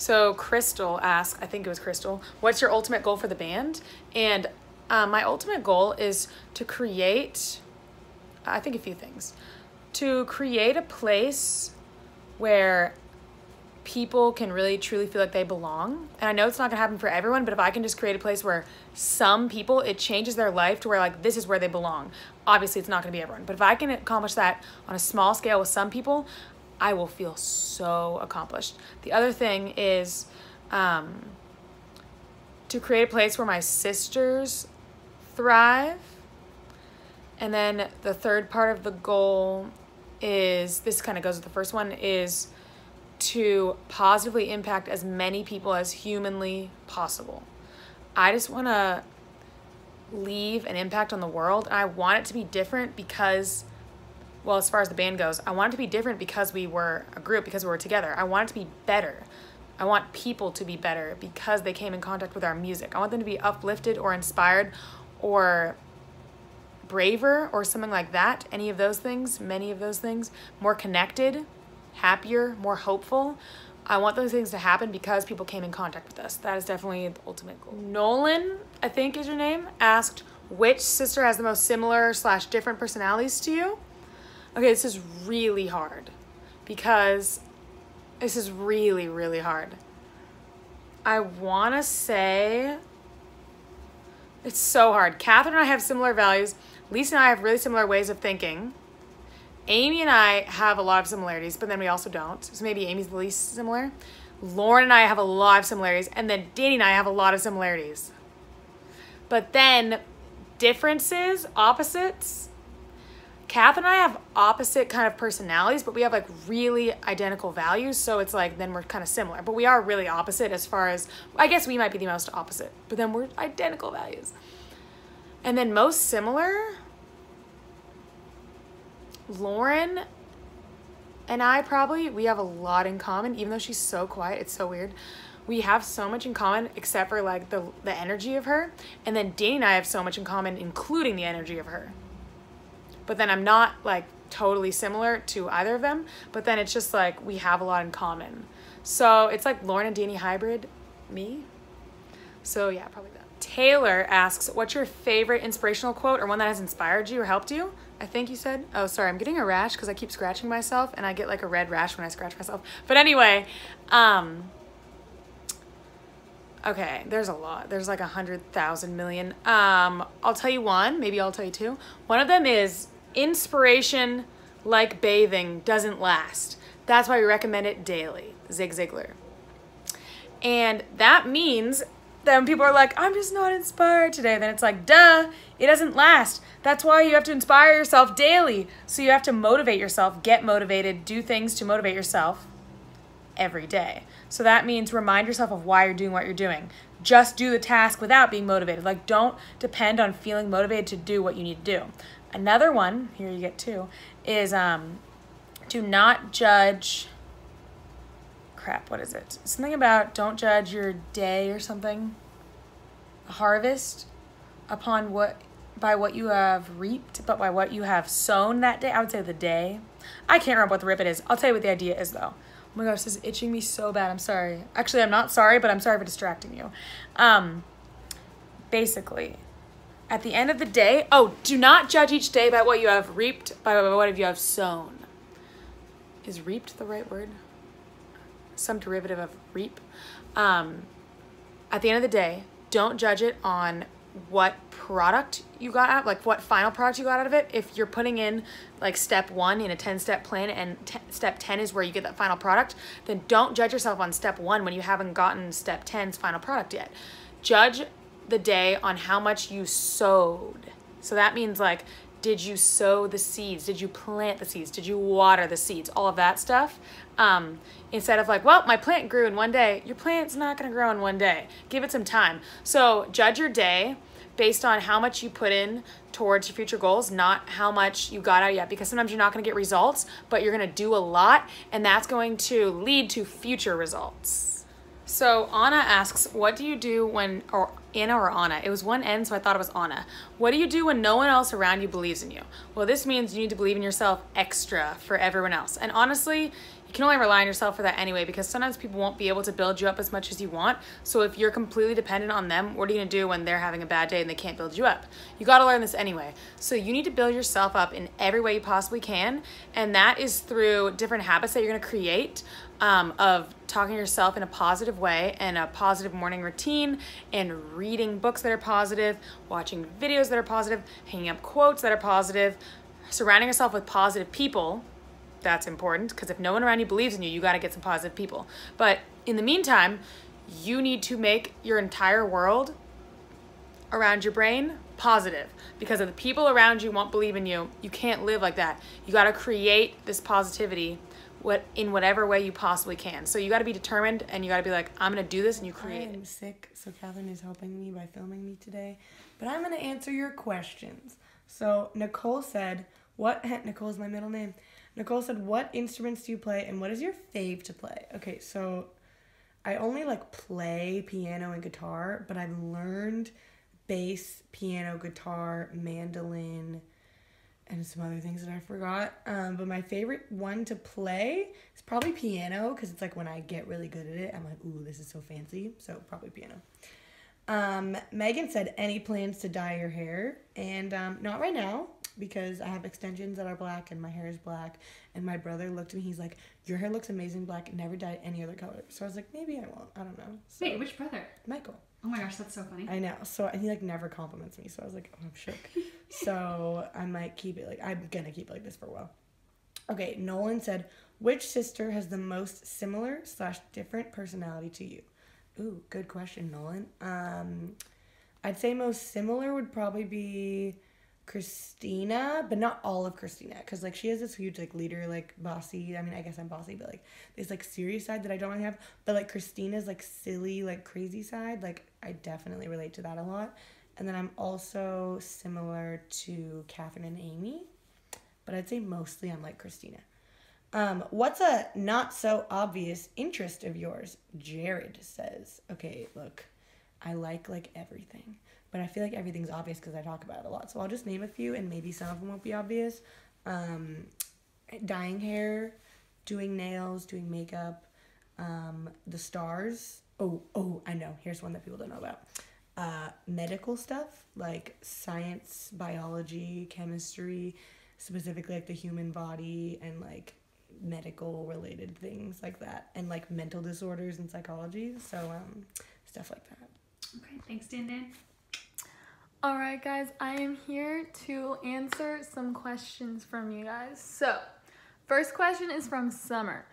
So Crystal asked, I think it was Crystal, what's your ultimate goal for the band? And my ultimate goal is to create, I think a few things. To create a place where people can really truly feel like they belong. And I know it's not gonna happen for everyone, but if I can just create a place where some people, it changes their life to where like this is where they belong. Obviously it's not gonna be everyone, but if I can accomplish that on a small scale with some people, I will feel so accomplished. The other thing is to create a place where my sisters thrive. And then the third part of the goal is, this kind of goes with the first one, is to positively impact as many people as humanly possible. I just want to leave an impact on the world, and I want it to be different because, well, as far as the band goes, I want it to be different because we were a group, because we were together. I want it to be better. I want people to be better because they came in contact with our music. I want them to be uplifted or inspired or braver or something like that. Any of those things, many of those things, more connected, happier, more hopeful. I want those things to happen because people came in contact with us. That is definitely the ultimate goal. Nolan, I think is your name, asked which sister has the most similar / different personalities to you? Okay, this is really hard because this is really, really hard. I want to say it's so hard. Catherine and I have similar values. Lisa and I have really similar ways of thinking. Amy and I have a lot of similarities, but then we also don't. So maybe Amy's the least similar. Lauren and I have a lot of similarities, and then Danny and I have a lot of similarities. But then differences, opposites. Catherine and I have opposite kind of personalities, but we have like really identical values. So it's like, then we're kind of similar, but we are really opposite as far as, I guess we might be the most opposite, but then we're identical values. And then most similar, Lauren and I probably, we have a lot in common, even though she's so quiet. It's so weird. We have so much in common except for like the energy of her. And then Danny and I have so much in common, including the energy of her. But then I'm not like totally similar to either of them, but then it's just like we have a lot in common. So it's like Lauren and Danny hybrid me. So yeah, probably that. Taylor asks, what's your favorite inspirational quote or one that has inspired you or helped you? I think you said, oh, sorry, I'm getting a rash because I keep scratching myself and I get like a red rash when I scratch myself. But anyway, okay, there's a lot. There's like 100,000 million. I'll tell you one, maybe I'll tell you two. One of them is inspiration like bathing doesn't last. That's why we recommend it daily, Zig Ziglar. And that means that when people are like, I'm just not inspired today, then it's like, duh, it doesn't last. That's why you have to inspire yourself daily. So you have to motivate yourself, get motivated, do things to motivate yourself every day. So that means remind yourself of why you're doing what you're doing. Just do the task without being motivated. Like, don't depend on feeling motivated to do what you need to do. Another one, here you get two, is do not judge, crap, what is it? Something about don't judge your day or something. Harvest upon by what you have reaped, but by what you have sown that day. I would say the day. I can't remember what the rip it is. I'll tell you what the idea is though. Oh my gosh, this is itching me so bad. I'm sorry. Actually, I'm not sorry, but I'm sorry for distracting you. Basically, at the end of the day, do not judge each day by what you have reaped, by what you have sown. Is reaped the right word? Some derivative of reap. At the end of the day, don't judge it on what product you got out, like what final product you got out of it. If you're putting in like step 1 in a 10-step plan and step 10 is where you get that final product, then don't judge yourself on step 1 when you haven't gotten step 10's final product yet. Judge the day on how much you sowed. So that means like, did you sow the seeds? Did you plant the seeds? Did you water the seeds? All of that stuff. Instead of like, well, my plant grew in one day. Your plant's not gonna grow in one day. Give it some time. So judge your day based on how much you put in towards your future goals, not how much you got out yet, because sometimes you're not gonna get results, but you're gonna do a lot, and that's going to lead to future results. So Anna asks, what do you do when, or Anna or Anna? It was one N, so I thought it was Anna. What do you do when no one else around you believes in you? Well, this means you need to believe in yourself extra for everyone else. And honestly, you can only rely on yourself for that anyway, because sometimes people won't be able to build you up as much as you want. So if you're completely dependent on them, what are you gonna do when they're having a bad day and they can't build you up? You gotta learn this anyway. So you need to build yourself up in every way you possibly can, and that is through different habits that you're gonna create, of talking to yourself in a positive way, and a positive morning routine, and reading books that are positive, watching videos that are positive, hanging up quotes that are positive, surrounding yourself with positive people. That's important, because if no one around you believes in you, you got to get some positive people. But in the meantime, you need to make your entire world around your brain positive, because if the people around you won't believe in you, you can't live like that. You got to create this positivity in whatever way you possibly can. So you got to be determined, and you got to be like, I'm going to do this, and you create it. I'm sick, so Catherine is helping me by filming me today. But I'm going to answer your questions. So Nicole said, Nicole is my middle name. Nicole said, what instruments do you play, and what is your fave to play? Okay, so I only play piano and guitar, but I've learned bass, piano, guitar, mandolin, and some other things that I forgot. But my favorite one to play is probably piano, because it's when I get really good at it, I'm like, ooh, this is so fancy. So probably piano. Megan said, any plans to dye your hair? And not right now, because I have extensions that are black and my hair is black. And my brother looked at me, he's like, your hair looks amazing black, never dye any other color. So I was like, maybe I won't. I don't know. So, wait, which brother? Michael. Oh my gosh, that's so funny. I know. So he never compliments me. So I was like, oh, I'm shook. So I might keep it I'm gonna keep it like this for a while. Okay, Nolan said, which sister has the most similar / different personality to you? Ooh, good question, Nolan. I'd say most similar would probably be Christina, but not all of Christina, because she has this huge leader, bossy. I mean, I guess I'm bossy, but this serious side that I don't really have. But Christina's silly, crazy side, I definitely relate to that a lot. And then I'm also similar to Catherine and Amy, but I'd say mostly I'm like Christina. What's a not so obvious interest of yours? Jared says, okay, look, I like everything, but I feel like everything's obvious because I talk about it a lot. So I'll just name a few, and maybe some of them won't be obvious. Dyeing hair, doing nails, doing makeup, the stars. Oh, I know. Here's one that people don't know about. Medical stuff, like science, biology, chemistry, specifically the human body, and medical related things like that, and mental disorders and psychology. So stuff like that. Okay, thanks, Dan. All right, guys, I am here to answer some questions from you guys. So, first question is from Summer.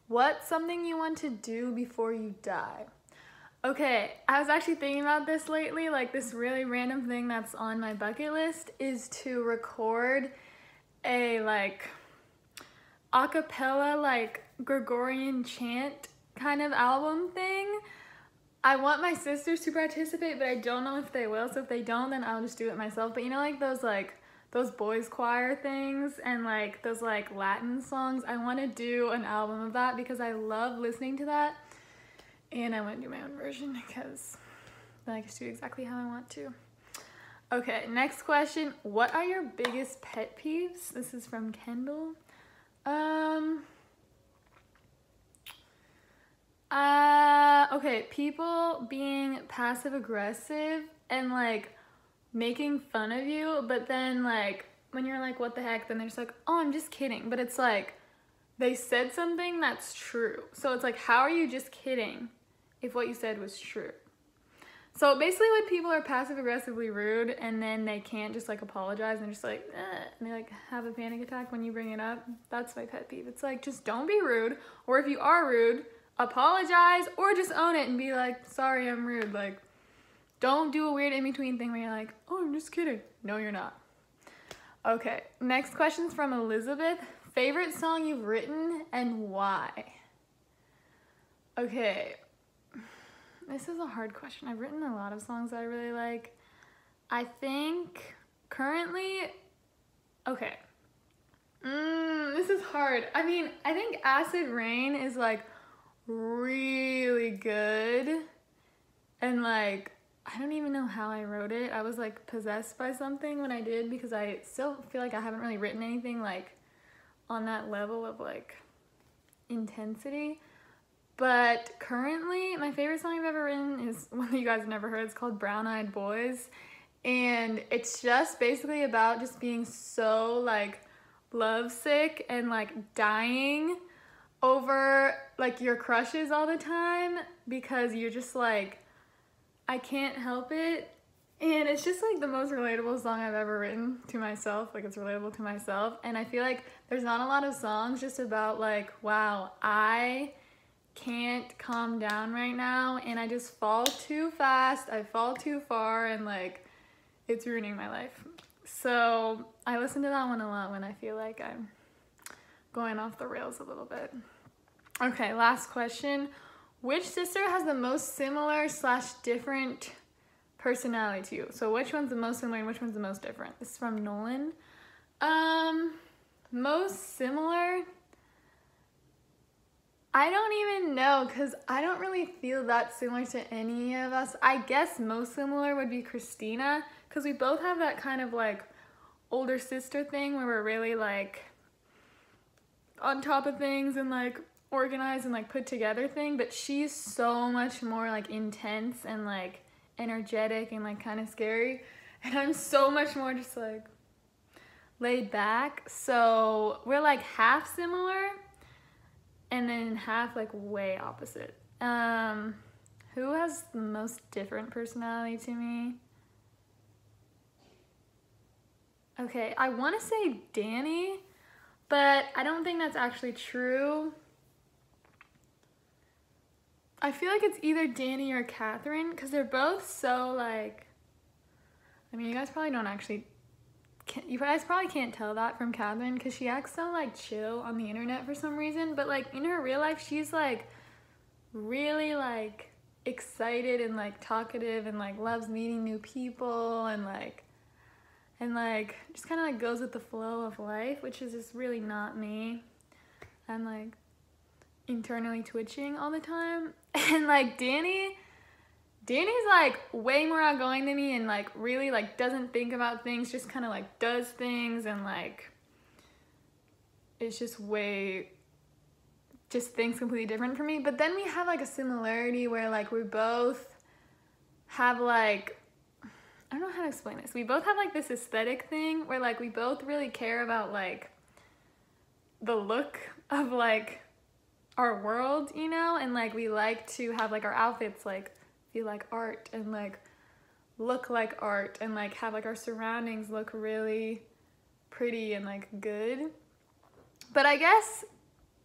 What's something you want to do before you die? Okay, I was actually thinking about this lately. This really random thing that's on my bucket list is to record a a cappella Gregorian chant kind of album thing. I want my sisters to participate, but I don't know if they will. So if they don't, then I'll just do it myself. But you know, those boys choir things and those Latin songs, I want to do an album of that because I love listening to that. And I want to do my own version because then I can do exactly how I want to. Okay, next question. What are your biggest pet peeves? This is from Kendall. Okay, people being passive aggressive and making fun of you, but then when you're what the heck, then they're just oh, I'm just kidding. But it's they said something that's true. So it's how are you just kidding if what you said was true? So basically when people are passive aggressively rude and then they can't just apologize and they're just and they have a panic attack when you bring it up, that's my pet peeve. It's just don't be rude, or if you are rude, apologize, or just own it and be sorry, I'm rude. Don't do a weird in-between thing where you're oh, I'm just kidding. No, you're not. Okay, next question's from Elizabeth. Favorite song you've written and why? Okay, this is a hard question. I've written a lot of songs that I really like. I think currently, okay, this is hard. I mean, I think Acid Rain is really good, and I don't even know how I wrote it. I was possessed by something when I did, because I still feel I haven't really written anything on that level of intensity. But currently, my favorite song I've ever written is one that you guys have never heard. It's called Brown Eyed Boys. And it's just basically about just being so, like, lovesick and, like, dying over, like, your crushes all the time because you're just, like, I can't help it. And it's just, like, the most relatable song I've ever written to myself. Like, it's relatable to myself. And I feel like there's not a lot of songs just about, like, wow, I can't calm down right now and I just fall too fast, I fall too far, and, like, it's ruining my life. So I listen to that one a lot when I feel like I'm going off the rails a little bit. Okay, last question. Which sister has the most similar / different personality to you? So which one's the most similar and which one's the most different? This is from Nolan. Most similar? I don't even know because I don't really feel that similar to any of us. I guess most similar would be Christina because we both have that kind of like older sister thing where we're really like on top of things and like organized and like put together thing, but she's so much more like intense and like energetic and like kind of scary, and I'm so much more just like laid back. So we're like half similar and then half like way opposite. Who has the most different personality to me? Okay, I want to say Danny, but I don't think that's actually true. I feel like it's either Danny or Catherine because they're both so like, I mean, you guys probably can't tell that from Catherine because she acts so like chill on the internet for some reason, but like in her real life she's like really like excited and like talkative and like loves meeting new people and like just kind of like goes with the flow of life, which is just really not me. I'm like internally twitching all the time. And like Danny's like way more outgoing than me and like really like doesn't think about things, just kind of like does things and like it's just things completely different from me. But then we have like a similarity where like we both have like, I don't know how to explain this. We both have like this aesthetic thing where like we both really care about like the look of like our world, you know, and like we like to have like our outfits like feel like art and like look like art and like have like our surroundings look really pretty and like good. But I guess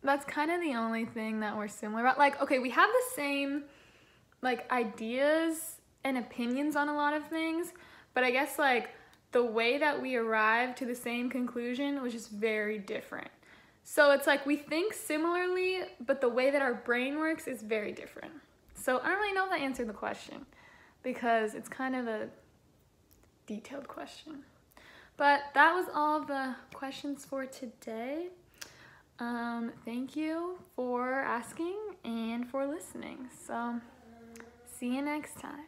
that's kind of the only thing that we're similar about. Like, okay, we have the same like ideas and opinions on a lot of things, but I guess like the way that we arrive to the same conclusion was just very different. So it's like we think similarly, but the way that our brain works is very different. So I don't really know if that answered the question because it's kind of a detailed question. But that was all the questions for today. Thank you for asking and for listening. So see you next time.